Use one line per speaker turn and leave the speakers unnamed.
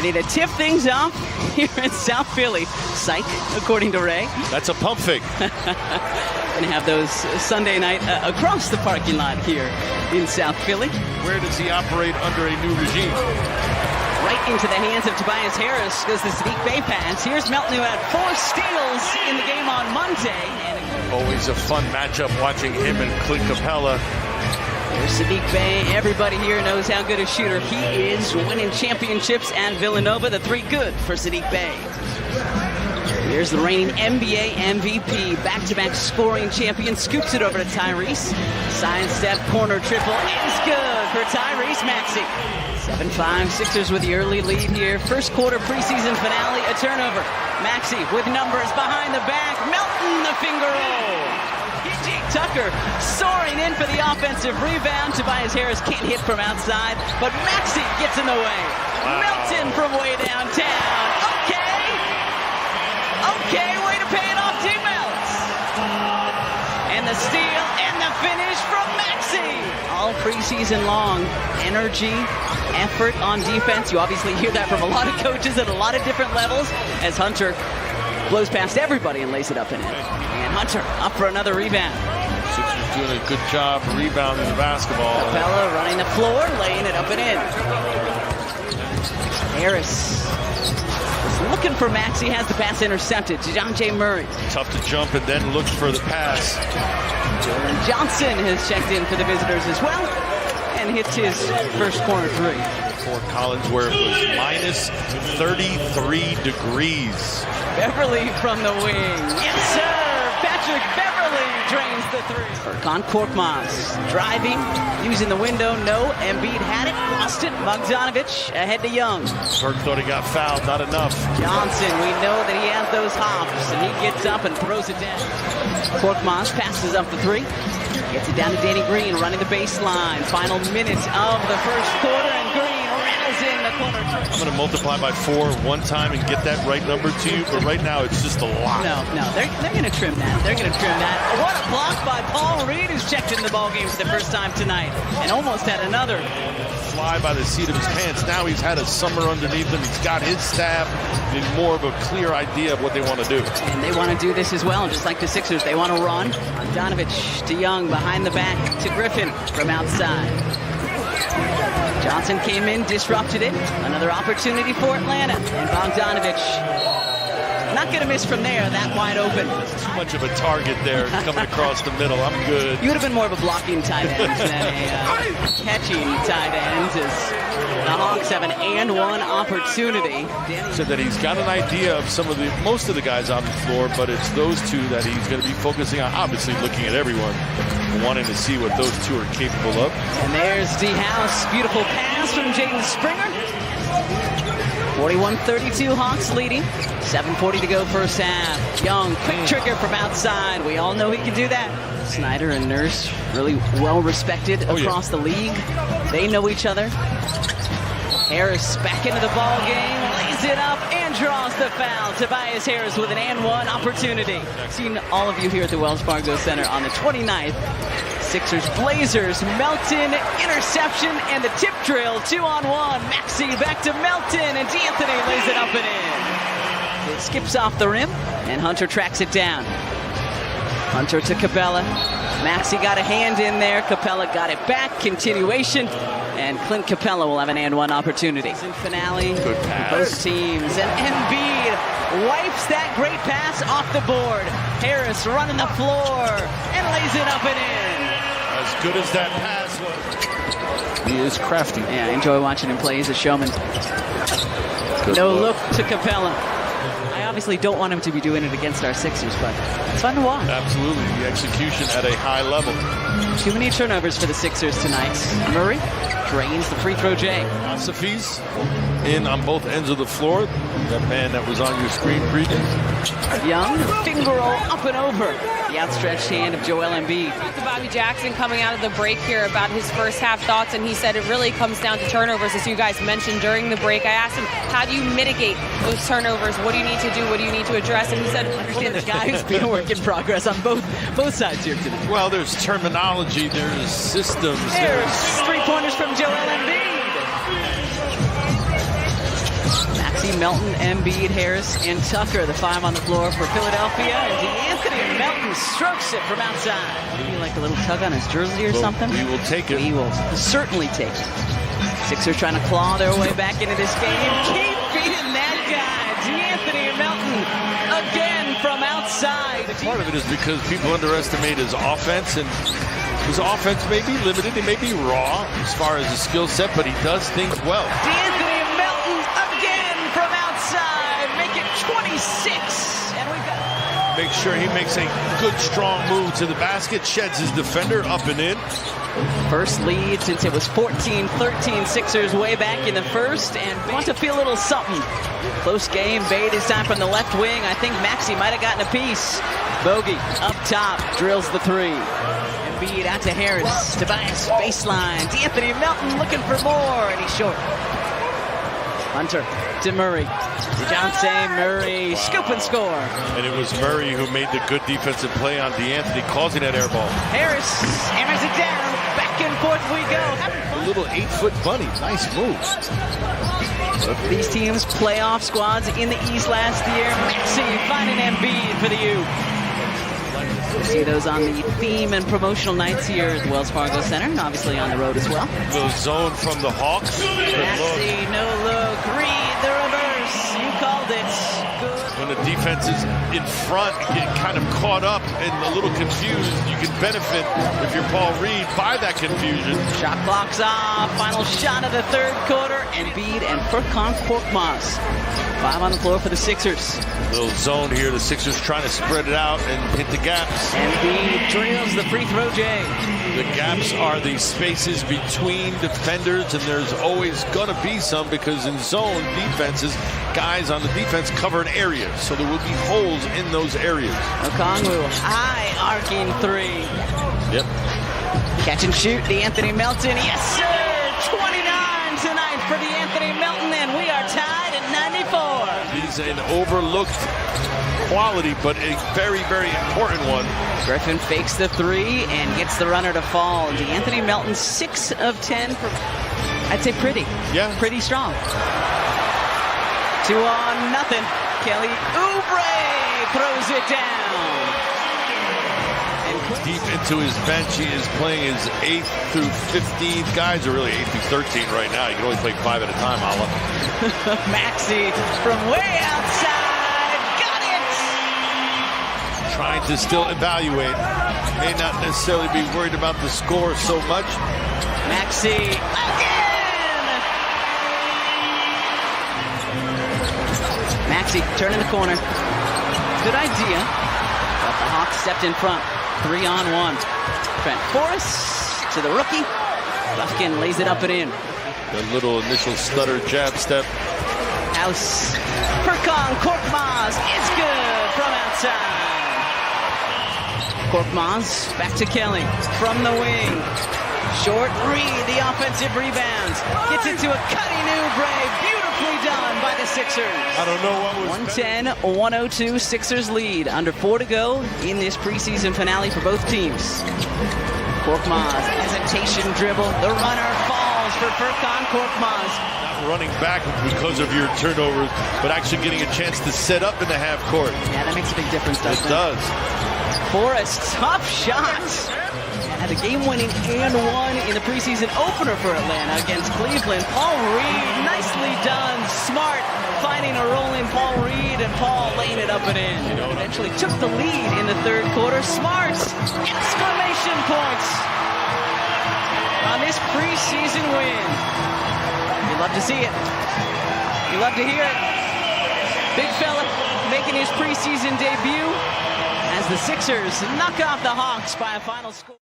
Ready to tip things off here in South Philly. Psych, according to Ray.
That's a pump fake.
Gonna have those Sunday night across the parking lot here in South Philly.
Where does he operate under a new regime?
Right into the hands of Tobias Harris goes the Sadiq Bey pass. Here's Melton, who had 4 steals in the game on Monday.
Always a fun matchup watching him and Clint Capella.
There's Sadiq Bey. Everybody here knows how good a shooter he is. Winning championships at Villanova. The 3 good for Sadiq Bey. Here's the reigning NBA MVP, back-to-back scoring champion. Scoops it over to Tyrese. Sidestep corner triple is good for Tyrese Maxey. 7-5 Sixers with the early lead here. First quarter preseason finale, a turnover. Maxey with numbers behind the back. Melton the finger roll. PJ Tucker soaring in for the offensive rebound. Tobias Harris can't hit from outside, but Maxey gets in the way. Wow. Melton from way downtown. Okay, way to pay it off, teammates. And the steal and the finish from Maxey. All preseason long, energy, effort on defense. You obviously hear that from a lot of coaches at a lot of different levels as Hunter blows past everybody and lays it up and in. And Hunter up for another rebound.
Sixers doing a good job rebounding the basketball.
Capella running the floor, laying it up and in. Harris looking for Maxey, has the pass intercepted. DeJounte Murray.
Tough to jump and then looks for the pass.
Jalen Johnson has checked in for the visitors as well and hits his first corner 3.
Fort Collins, where it was minus 33 degrees.
Beverly from the wing. Yes, sir! Patrick Beverly drains the 3. Erkan Korkmaz driving, using the window. No, Embiid had it, lost it. Bogdanovic ahead to Young.
Kirk thought he got fouled, not enough.
Johnson, we know that he has those hops, and he gets up and throws it down. Korkmaz passes up the 3. Gets it down to Danny Green, running the baseline. Final minutes of the first quarter, and Green rattles in the corner 3.
I'm going to multiply by 4 one time and get that right number to you, but right now it's just a lot.
No, they're going to trim that. They're going to trim that. What a block by Paul Reed, who's checked in the ball game for the first time tonight, and almost had another.
Fly by the seat of his pants. Now he's had a summer underneath him. He's got his staff and more of a clear idea of what they want to do.
And they want to do this as well, just like the Sixers. They want to run. Bogdanovic to Young, behind the back to Griffin from outside. Johnson came in, disrupted it. Another opportunity for Atlanta. And Bogdanovic not going to miss from there, that wide open.
Too much of a target there coming across the middle. I'm good.
You would have been more of a blocking tight end than a catching tight end, as the Hawks have an and-one opportunity.
Said that he's got an idea of most of the guys on the floor, but it's those 2 that he's going to be focusing on, obviously looking at everyone, wanting to see what those 2 are capable of.
And there's D-House, beautiful pass from Jaden Springer. 41-32, Hawks leading. 7:40 to go first half. Young, quick trigger from outside. We all know he can do that. Snyder and Nurse, really well respected across the league. They know each other. Harris back into the ball game, lays it up and draws the foul. Tobias Harris with an and-one opportunity. Seen all of you here at the Wells Fargo Center on the 29th. Sixers Blazers, Melton interception and the tip drill, 2-on-1. Maxey back to Melton, and D'Anthony lays it up and in. It skips off the rim, and Hunter tracks it down. Hunter to Capella. Maxey got a hand in there. Capella got it back. Continuation, and Clint Capella will have an and-one opportunity. Finale,
good pass.
Both teams, and Embiid wipes that great pass off the board. Harris running the floor and lays it up and in.
As good as that pass was. He is crafty.
Yeah, I enjoy watching him play. He's a showman. Good no look to Capella. I obviously don't want him to be doing it against our Sixers, but it's fun to watch.
Absolutely. The execution at a high level.
Too many turnovers for the Sixers tonight. Murray drains the free throw J.
Philosophies in on both ends of the floor. That man that was on your screen preview.
Young, finger roll up and over. The outstretched hand of Joel Embiid.
Bobby Jackson coming out of the break here about his first half thoughts, and he said it really comes down to turnovers, as you guys mentioned during the break. I asked him, how do you mitigate those turnovers? What do you need to do? What do you need to address? And he said,
understand the guy who's been a work in progress on both sides here today.
Well, there's terminology, there's systems.
There's 3 pointers from Joel Embiid. see Melton, Embiid, Harris, and Tucker, the 5 on the floor for Philadelphia. And DeAnthony Melton strokes it from outside. Maybe like a little tug on his jersey or something.
We will take it.
We will certainly take it. Sixers trying to claw their way back into this game. Keep beating that guy, DeAnthony Melton, again from outside.
Part of it is because people underestimate his offense, and his offense may be limited, he may be raw as far as his skill set, but he does things well.
DeAnthony Melton again from outside, make it 26. And we've got...
Make sure he makes a good, strong move to the basket, sheds his defender up and in.
First lead since it was 14-13 Sixers way back in the first, and want to feel a little something. Close game, Bade this time from the left wing. I think Maxey might have gotten a piece. Bogey up top, drills the 3. Embiid out to Harris, Tobias baseline. DeAnthony Melton looking for more, and he's short. Hunter to Murray. DeJounte Murray, scoop and score.
And it was Murray who made the good defensive play on DeAnthony, causing that air ball.
Harris hammers it down. Back and forth we go.
A little 8-foot bunny. Nice move.
These teams, playoff squads in the East last year. Maxey finding Embiid for the U. We'll see those on the theme and promotional nights here at the Wells Fargo Center, and obviously on the road as well.
Little zone from the Hawks.
Maxey, no look. Reed, the reverse. You called it. Good.
When the defense is in front, get kind of caught up and a little confused, you can benefit if you're Paul Reed by that confusion.
Shot clock's off. Final shot of the third quarter. Embiid and Furkan Korkmaz. 5 on the floor for the Sixers.
Little zone here. The Sixers trying to spread it out and hit the gaps.
Embiid drills the free throw, Jay.
The gaps are the spaces between defenders, and there's always going to be some because in zone defenses, guys on the defense cover an area, so there will be holes in those areas.
Okongwu, high arcing 3.
Yep.
Catch and shoot, DeAnthony Melton. Yes, sir! 29 tonight for DeAnthony Melton, and we are tied at 94.
He's an overlooked quality, but a very, very important one.
Griffin fakes the 3 and gets the runner to fall. DeAnthony Melton, 6 of 10 for, I'd say pretty strong. 2 on nothing. Kelly Oubre throws it down.
Deep into his bench, he is playing his 8th through 15th. Guys are really 8th through 13 right now. You can only play 5 at a time, Hala.
Maxey from way outside. Got it!
Trying to still evaluate. May not necessarily be worried about the score so much.
Maxey again! Maxey turning the corner. Good idea. But the Hawks stepped in front. 3 on 1. Trent Forrest to the rookie. Lufkin lays it up and in.
The little initial stutter jab step.
House. Furkan Korkmaz is good from outside. Korkmaz back to Kelly from the wing. Short Reed, the offensive rebounds. Gets it to a cutting Oubre. Beautifully done by the Sixers.
I don't know what was
110-102 Sixers lead. Under 4 to go in this preseason finale for both teams. Korkmaz, hesitation dribble. The runner falls for Furkan Korkmaz.
Not running back because of your turnovers, but actually getting a chance to set up in the half court.
Yeah, that makes a big difference, doesn't it?
It does.
Forrest, tough shot. Had a game-winning and 1 in the preseason opener for Atlanta against Cleveland. Paul Reed, nicely done. Smart, finding a rolling Paul Reed, and Paul laying it up and in. Eventually took the lead in the third quarter. Smart, exclamation points on this preseason win. You love to see it. You love to hear it. Big fella making his preseason debut as the Sixers knock off the Hawks by a final score.